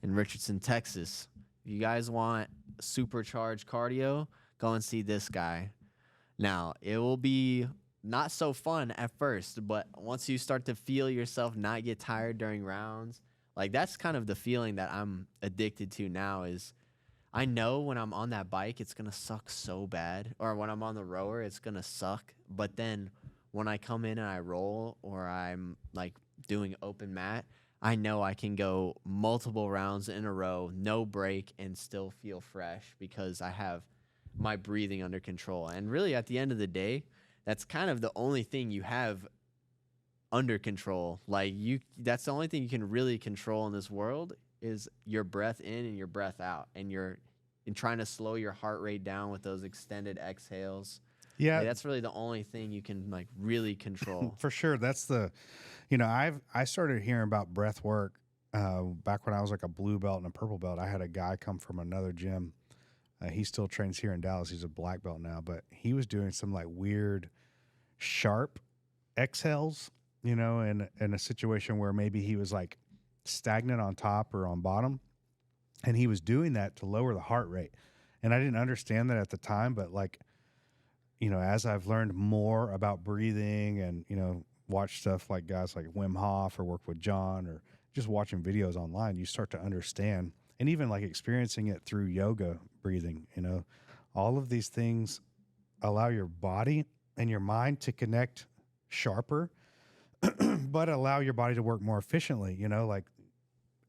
in Richardson, Texas. If you guys want supercharged cardio, go and see this guy. Now, it will be not so fun at first, but once you start to feel yourself not get tired during rounds, like that's kind of the feeling that I'm addicted to now is I know when I'm on that bike, it's going to suck so bad. Or when I'm on the rower, it's going to suck. But then when I come in and I roll or I'm like doing open mat, I know I can go multiple rounds in a row, no break, and still feel fresh because I have my breathing under control. And really, at the end of the day, that's kind of the only thing you have under control. Like that's the only thing you can really control in this world is your breath in and your breath out, and trying to slow your heart rate down with those extended exhales. Yeah, like, that's really the only thing you can like really control. For sure. That's I started hearing about breath work back when I was like a blue belt and a purple belt. I had a guy come from another gym. He still trains here in Dallas. He's a black belt now, but he was doing some like weird, sharp exhales, you know, in a situation where maybe he was like stagnant on top or on bottom. And he was doing that to lower the heart rate. And I didn't understand that at the time, but like, you know, as I've learned more about breathing and, you know, watch stuff like guys like Wim Hof or work with John or just watching videos online, you start to understand, and even like experiencing it through yoga breathing, you know, all of these things allow your body and your mind to connect sharper, but allow your body to work more efficiently, you know, like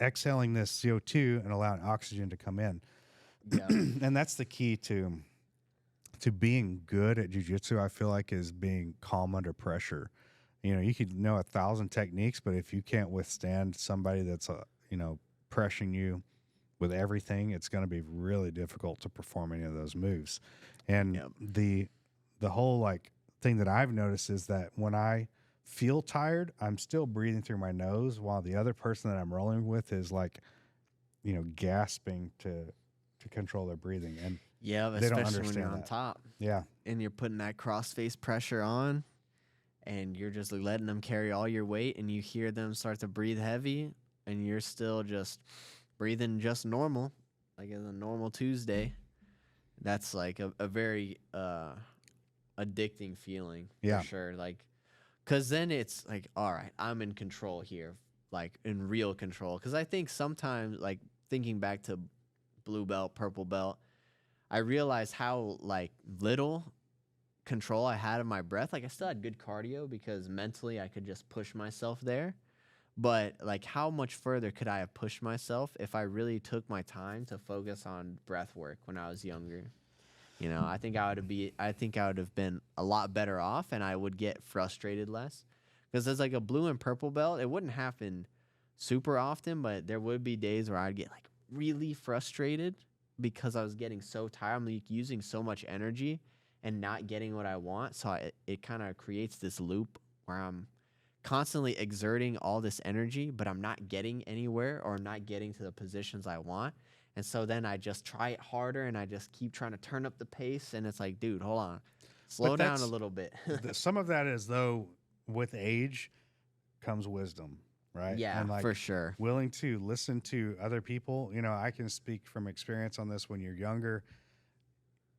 exhaling this CO2 and allowing oxygen to come in. Yeah. And that's the key to being good at jiu-jitsu, I feel like, is being calm under pressure. You know, you could know 1,000 techniques, but if you can't withstand somebody that's, pressuring you with everything, it's going to be really difficult to perform any of those moves. And the whole like thing that I've noticed is that when I feel tired, I'm still breathing through my nose while the other person that I'm rolling with is like, you know, gasping to control their breathing. And yeah, they don't especially when you're understand on that. top. Yeah. And you're putting that cross face pressure on and you're just letting them carry all your weight and you hear them start to breathe heavy and you're still just breathing just normal, like it's a normal Tuesday. That's like a very addicting feeling for sure. Like, because then it's like, all right, I'm in control here, like in real control. Because I think sometimes, like thinking back to blue belt, purple belt, I realized how like little control I had of my breath. Like I still had good cardio because mentally I could just push myself there. But like how much further could I have pushed myself if I really took my time to focus on breath work when I was younger? You know, I think I would have been a lot better off, and I would get frustrated less. Because as like a blue and purple belt, it wouldn't happen super often, but there would be days where I'd get like really frustrated because I was getting so tired. I'm like using so much energy and not getting what I want. So it kind of creates this loop where I'm constantly exerting all this energy, but I'm not getting anywhere or I'm not getting to the positions I want. And so then I just try it harder and I just keep trying to turn up the pace. And it's like, dude, hold on, slow down a little bit. Some of that is, though, with age comes wisdom, right? Yeah, and for sure. Willing to listen to other people. You know, I can speak from experience on this. When you're younger,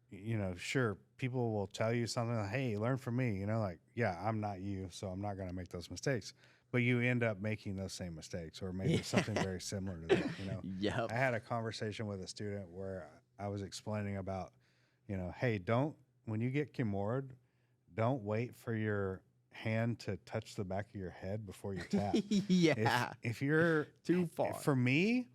you know, sure, people will tell you something like, hey, learn from me. You know, like, yeah, I'm not you, so I'm not going to make those mistakes. But you end up making those same mistakes or maybe something very similar to that, you know. Yep. I had a conversation with a student where I was explaining about, you know, hey, when you get Kimura'd, don't wait for your hand to touch the back of your head before you tap. Yeah. If you're too far. For me,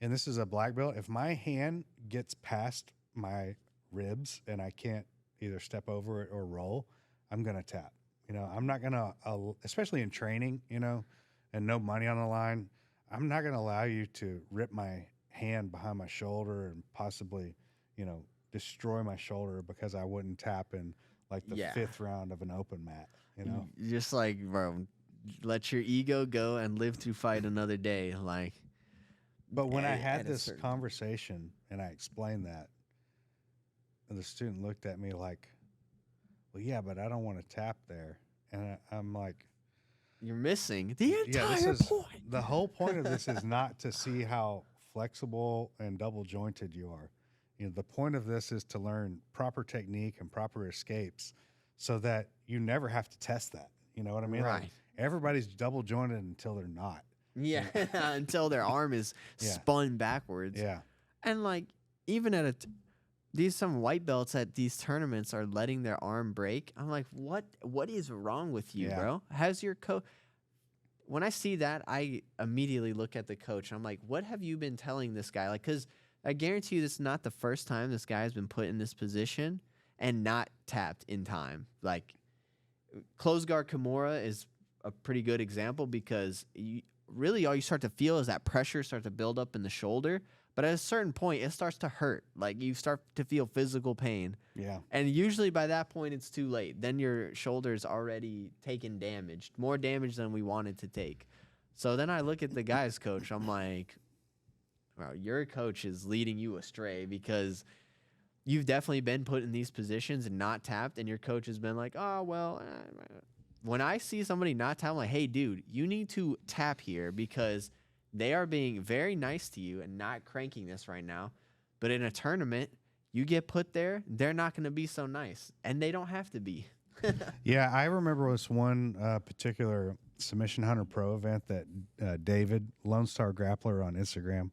and this is a black belt, if my hand gets past my ribs and I can't either step over it or roll, I'm going to tap. You know, I'm not going to, especially in training, you know, and no money on the line, I'm not going to allow you to rip my hand behind my shoulder and possibly, you know, destroy my shoulder because I wouldn't tap in like the fifth round of an open mat, you know? Just like, bro, let your ego go and live to fight another day. Like, but when I had this conversation and I explained that, the student looked at me like, well, yeah, but I don't want to tap there. And I'm like, you're missing the entire point. The whole point of this is not to see how flexible and double jointed you are. You know, the point of this is to learn proper technique and proper escapes so that you never have to test that. You know what I mean? Right. Like, everybody's double jointed until they're not. Yeah, until their arm is spun backwards. Yeah. And like, even at some white belts at these tournaments are letting their arm break. I'm like, what is wrong with you, bro? How's your coach? When I see that, I immediately look at the coach. I'm like, what have you been telling this guy? Like, because I guarantee you this is not the first time this guy has been put in this position and not tapped in time. Like, closed guard Kimura is a pretty good example because really all you start to feel is that pressure start to build up in the shoulder. But at a certain point, it starts to hurt. Like, you start to feel physical pain. Yeah. And usually by that point, it's too late. Then your shoulder's already taken damage, more damage than we wanted to take. So then I look at the guy's coach. I'm like, well, your coach is leading you astray because you've definitely been put in these positions and not tapped. And your coach has been like, oh, well, when I see somebody not tap, I'm like, hey, dude, you need to tap here because they are being very nice to you and not cranking this right now. But in a tournament, you get put there, they're not going to be so nice. And they don't have to be. Yeah, I remember this one particular Submission Hunter Pro event that David, Lone Star Grappler on Instagram,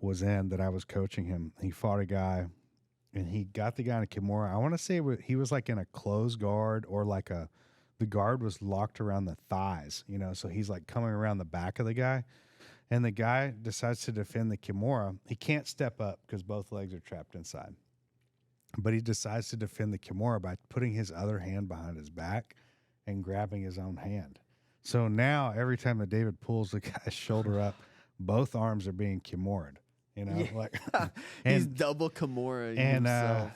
was in that I was coaching him. He fought a guy, and he got the guy in a Kimura. I want to say he was like in a closed guard or like the guard was locked around the thighs, you know, so he's like coming around the back of the guy. And the guy decides to defend the Kimura. He can't step up because both legs are trapped inside. But he decides to defend the Kimura by putting his other hand behind his back and grabbing his own hand. So now every time that David pulls the guy's shoulder up, both arms are being Kimura'd. You know, like he's double Kimura himself.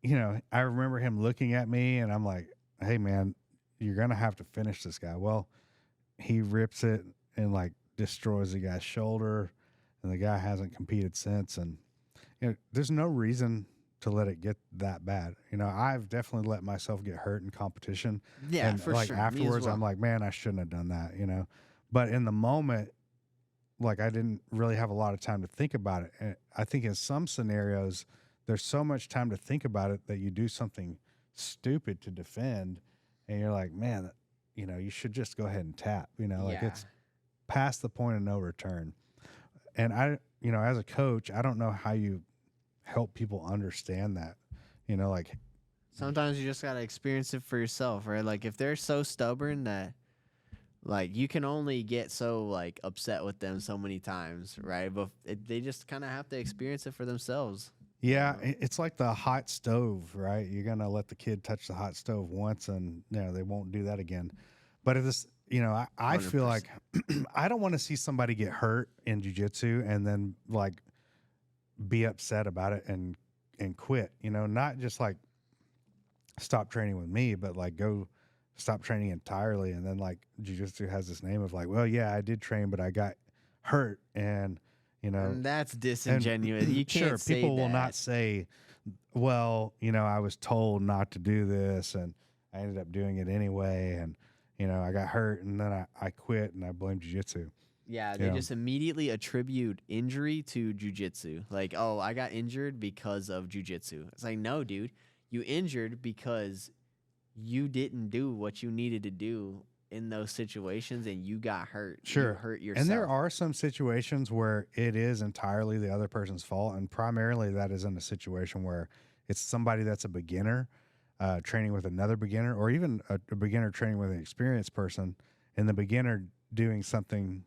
You know, I remember him looking at me, and I'm like, "Hey, man, you're gonna have to finish this guy." Well, he rips it and like destroys the guy's shoulder, and the guy hasn't competed since. And you know, there's no reason to let it get that bad. You know, I've definitely let myself get hurt in competition. Yeah, and for like sure. afterwards, well. I'm like, man, I shouldn't have done that. You know, but in the moment, like I didn't really have a lot of time to think about it. And I think in some scenarios, there's so much time to think about it that you do something stupid to defend, and you're like, man, you know, you should just go ahead and tap. You know, like it's past the point of no return. And I, you know, as a coach, I don't know how you help people understand that, like sometimes you just gotta experience it for yourself, right? Like if they're so stubborn that like you can only get so like upset with them so many times, right? But they just kind of have to experience it for themselves. yeah, it's like the hot stove, right? You're gonna let the kid touch the hot stove once, and they won't do that again. But if this, I feel like I don't want to see somebody get hurt in jiu-jitsu and then like be upset about it and quit. Not just like stop training with me, but like go stop training entirely. And then like jiu-jitsu has this name of like, well, yeah, I did train, but I got hurt, and And that's disingenuous. You can't sure, say people will that. not say, well, I was told not to do this and I ended up doing it anyway, and I got hurt and then I quit and I blame jiu-jitsu. Yeah, they just immediately attribute injury to jiu-jitsu. Like, oh, I got injured because of jiu-jitsu. It's like, no, dude, you injured because you didn't do what you needed to do in those situations and you got hurt. Sure. You hurt yourself. And there are some situations where it is entirely the other person's fault, and primarily that is in a situation where it's somebody that's a beginner training with another beginner, or even a beginner training with an experienced person, and the beginner doing something,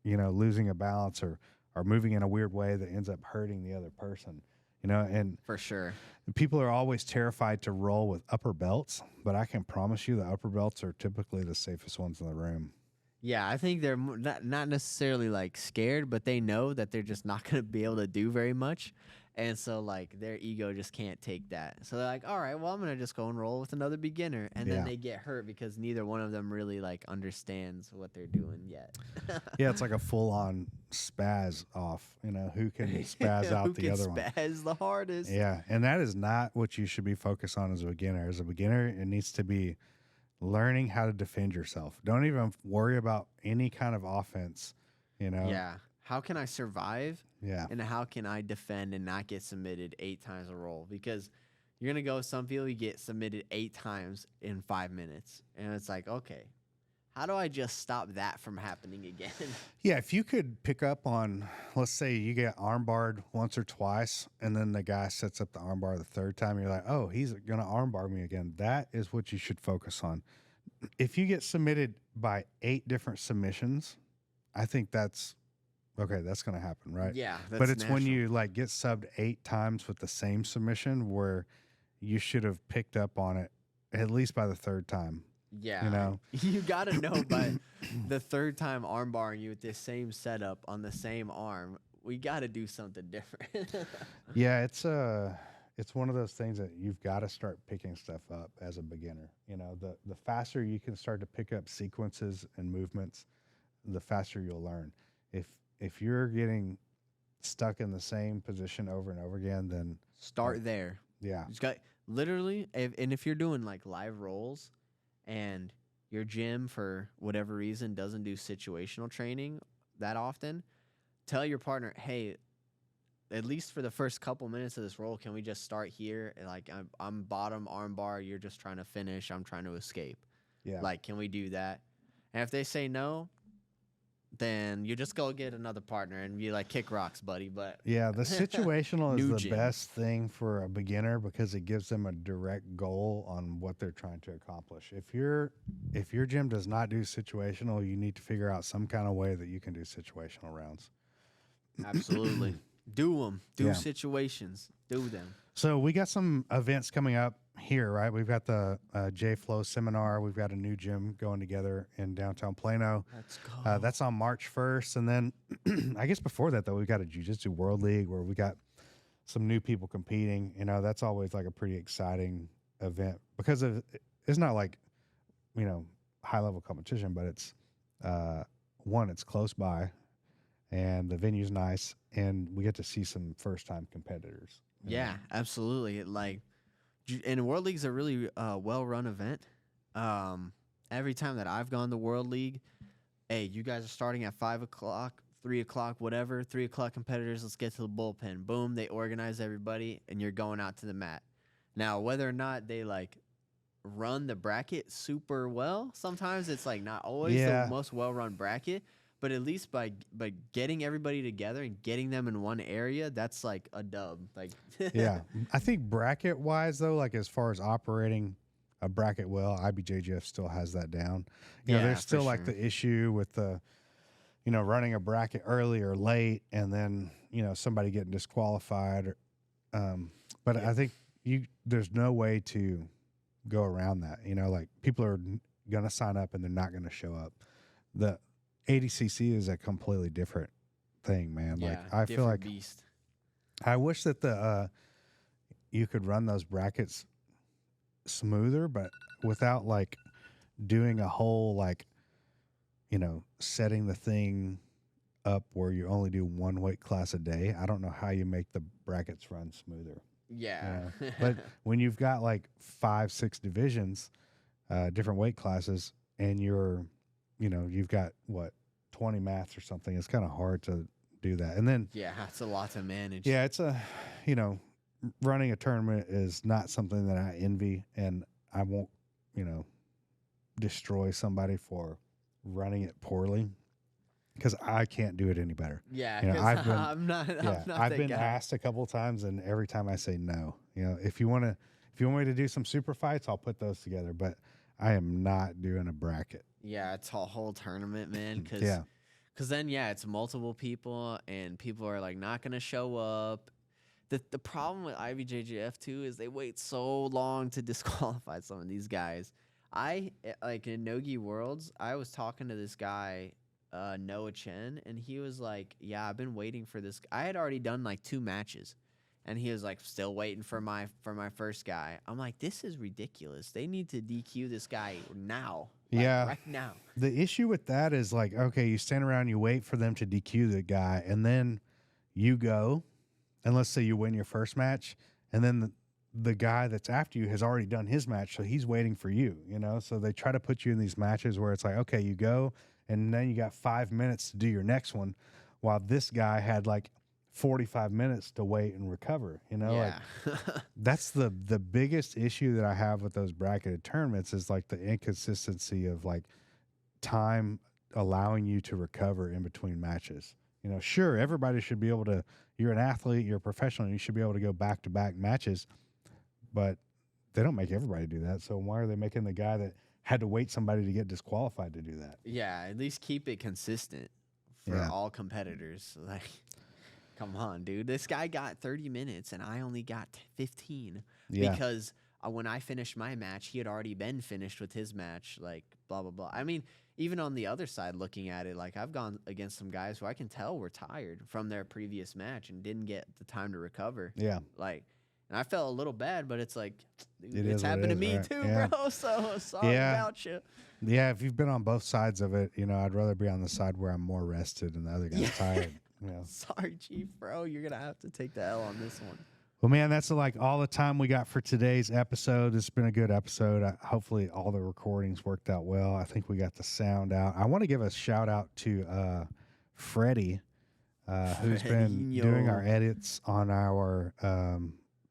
losing a balance or moving in a weird way that ends up hurting the other person, and For sure. people are always terrified to roll with upper belts, but I can promise you the upper belts are typically the safest ones in the room. Yeah, I think they're not necessarily like scared, but they know that they're just not going to be able to do very much. And so like their ego just can't take that. So they're like, all right, well, I'm going to just go and roll with another beginner. And then they get hurt because neither one of them really like understands what they're doing yet. Yeah, it's like a full-on spaz off. Who can spaz out the other one? Who can spaz the hardest? Yeah, and that is not what you should be focused on as a beginner. As a beginner, it needs to be learning how to defend yourself. Don't even worry about any kind of offense. Yeah. How can I survive? Yeah. And how can I defend and not get submitted 8 times a roll? Because you're going to go with some people, you get submitted 8 times in 5 minutes. And it's like, okay, how do I just stop that from happening again? Yeah, if you could pick up on, let's say you get armbarred once or twice, and then the guy sets up the armbar the third time, you're like, oh, he's going to armbar me again. That is what you should focus on. If you get submitted by 8 different submissions, I think that's okay. That's going to happen, right? Yeah, but it's when natural. you like get subbed 8 times with the same submission where you should have picked up on it at least by the third time. Yeah. You got to know by the third time armbarring you with this same setup on the same arm, we got to do something different. Yeah, it's one of those things that you've got to start picking stuff up as a beginner. The faster you can start to pick up sequences and movements, the faster you'll learn. If you're getting stuck in the same position over and over again, then Start there. Yeah. Just got literally, if you're doing like live rolls and your gym for whatever reason doesn't do situational training that often, tell your partner, hey, at least for the first couple minutes of this roll, can we just start here? Like I'm bottom arm bar, you're just trying to finish, I'm trying to escape. Yeah. Like, can we do that? And if they say no, then you just go get another partner and be like, kick rocks, buddy. But Yeah, the situational is New the gym. best thing for a beginner because it gives them a direct goal on what they're trying to accomplish. If your gym does not do situational, you need to figure out some kind of way that you can do situational rounds. absolutely. Do them. Do Yeah. situations. Do them. So we got some events coming up here, right? We've got the J-Flow seminar. We've got a new gym going together in downtown Plano. Let's go. That's on March 1st. And then I guess before that, though, we've got a Jiu-Jitsu World League where we got some new people competing. That's always like a pretty exciting event because it's not like, high-level competition, but it's, one, it's close by, and the venue's nice, and we get to see some first-time competitors. Yeah, absolutely. And World League's a really well-run event. Every time that I've gone to World League, hey, you guys are starting at 5 o'clock, 3 o'clock, whatever. 3 o'clock competitors, let's get to the bullpen. Boom, they organize everybody, and you're going out to the mat. Now, whether or not they run the bracket super well, sometimes it's not always Yeah. the most well-run bracket. But at least by getting everybody together and getting them in one area, that's like a dub. Like Yeah. I think bracket wise though, like as far as operating a bracket well, IBJJF still has that down. You know, there's still like the issue with the, you know, running a bracket early or late and then, you know, somebody getting disqualified. But I think there's no way to go around that. You know, like people are going to sign up and they're not going to show up. The ADCC is a completely different thing, man. Yeah, like I feel like beast. I wish that you could run those brackets smoother, but without like doing a whole like, you know, setting the thing up where you only do one weight class a day. I don't know how you make the brackets run smoother. Yeah. You know? But when you've got like 5-6 divisions, different weight classes, and you've got 20 mats or something, it's kind of hard to do that. And then it's a lot to manage. Yeah, it's running a tournament is not something that I envy, and I won't, destroy somebody for running it poorly because I can't do it any better. Yeah, I'm I've been asked a couple of times, and every time I say no. If you want me to do some super fights, I'll put those together, but I am not doing a bracket. Yeah, it's a whole tournament, man. Because then, it's multiple people, and people are like not gonna show up. The problem with IBJJF too is they wait so long to disqualify some of these guys. Like in Nogi Worlds, I was talking to this guy, Noah Chen, and he was like, "Yeah, I've been waiting for this." I had already done like 2 matches, and he was like, "Still waiting for my first guy." I'm like, "This is ridiculous. They need to DQ this guy now." Right now. The issue with that is like, okay, you stand around, you wait for them to DQ the guy, and then you go, and let's say you win your first match, and then the guy that's after you has already done his match, so he's waiting for you, So they try to put you in these matches where it's like, okay, you go, and then you got 5 minutes to do your next one, while this guy had like 45 minutes to wait and recover, Yeah. Like that's the biggest issue that I have with those bracketed tournaments is like the inconsistency of like time allowing you to recover in between matches. Sure, everybody should be able to, you're an athlete, you're a professional, you should be able to go back-to-back matches, but they don't make everybody do that. So why are they making the guy that had to wait somebody to get disqualified to do that? Yeah, at least keep it consistent for all competitors. Like, come on, dude. This guy got 30 minutes, and I only got 15 because when I finished my match, he had already been finished with his match, like, blah, blah, blah. I mean, even on the other side, looking at it, like, I've gone against some guys who I can tell were tired from their previous match and didn't get the time to recover. Yeah. Like, and I felt a little bad, but it's like, dude, it's happened to me right? too, Yeah. bro. So sorry about you. Yeah, if you've been on both sides of it, I'd rather be on the side where I'm more rested and the other guy's tired. Sorry, Chief, bro. You're going to have to take the L on this one. Well, man, that's like all the time we got for today's episode. It's been a good episode. Hopefully all the recordings worked out well. I think we got the sound out. I want to give a shout out to Freddie, who's been doing our edits on our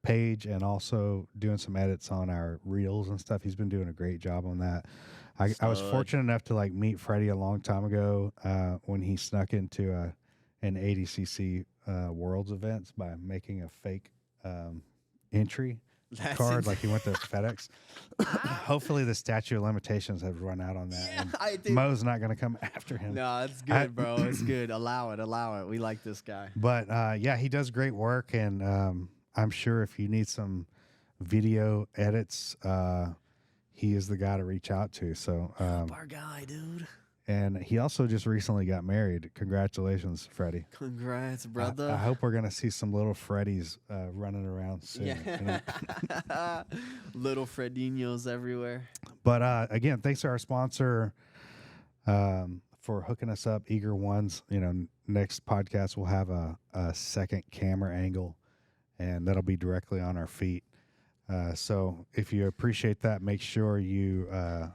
page and also doing some edits on our reels and stuff. He's been doing a great job on that. I was fortunate enough to like meet Freddie a long time ago when he snuck into an ADCC Worlds events by making a fake entry card like he went to FedEx. Hopefully the statute of limitations have run out on that. Yeah, Mo's not going to come after him. No, it's good, bro. It's good. Allow it. We like this guy. But he does great work, and I'm sure if you need some video edits, he is the guy to reach out to. So our guy, dude. And he also just recently got married. Congratulations, Freddie. Congrats, brother. I hope we're going to see some little Freddies running around soon. Yeah. Little Fredinos everywhere. But again, thanks to our sponsor for hooking us up, Eager Ones. Next podcast we'll have a second camera angle, and that'll be directly on our feet. So if you appreciate that, make sure you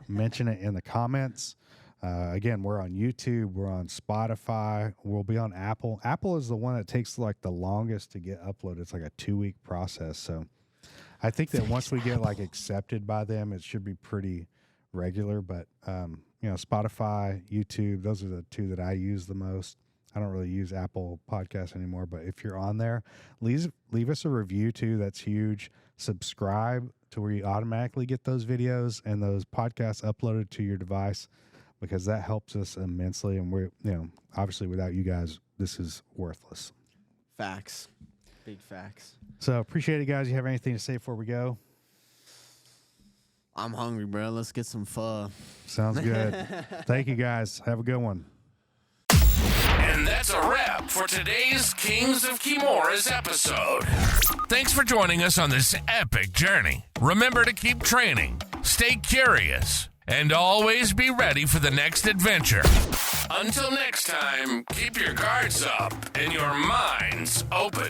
mention it in the comments. Again, we're on YouTube, we're on Spotify, we'll be on Apple. Apple is the one that takes like the longest to get uploaded. It's like a 2-week process. So I think that once we get like accepted by them, it should be pretty regular, but Spotify, YouTube, those are the two that I use the most. I don't really use Apple Podcasts anymore, but if you're on there, leave us a review too. That's huge. Subscribe to where you automatically get those videos and those podcasts uploaded to your device, because that helps us immensely. And we're, obviously without you guys, this is worthless. Facts. Big facts. So appreciate it, guys. You have anything to say before we go? I'm hungry, bro. Let's get some pho. Sounds good. Thank you, guys. Have a good one. And that's a wrap for today's Kings of Kimura's episode. Thanks for joining us on this epic journey. Remember to keep training, stay curious, and always be ready for the next adventure. Until next time, keep your guards up and your minds open.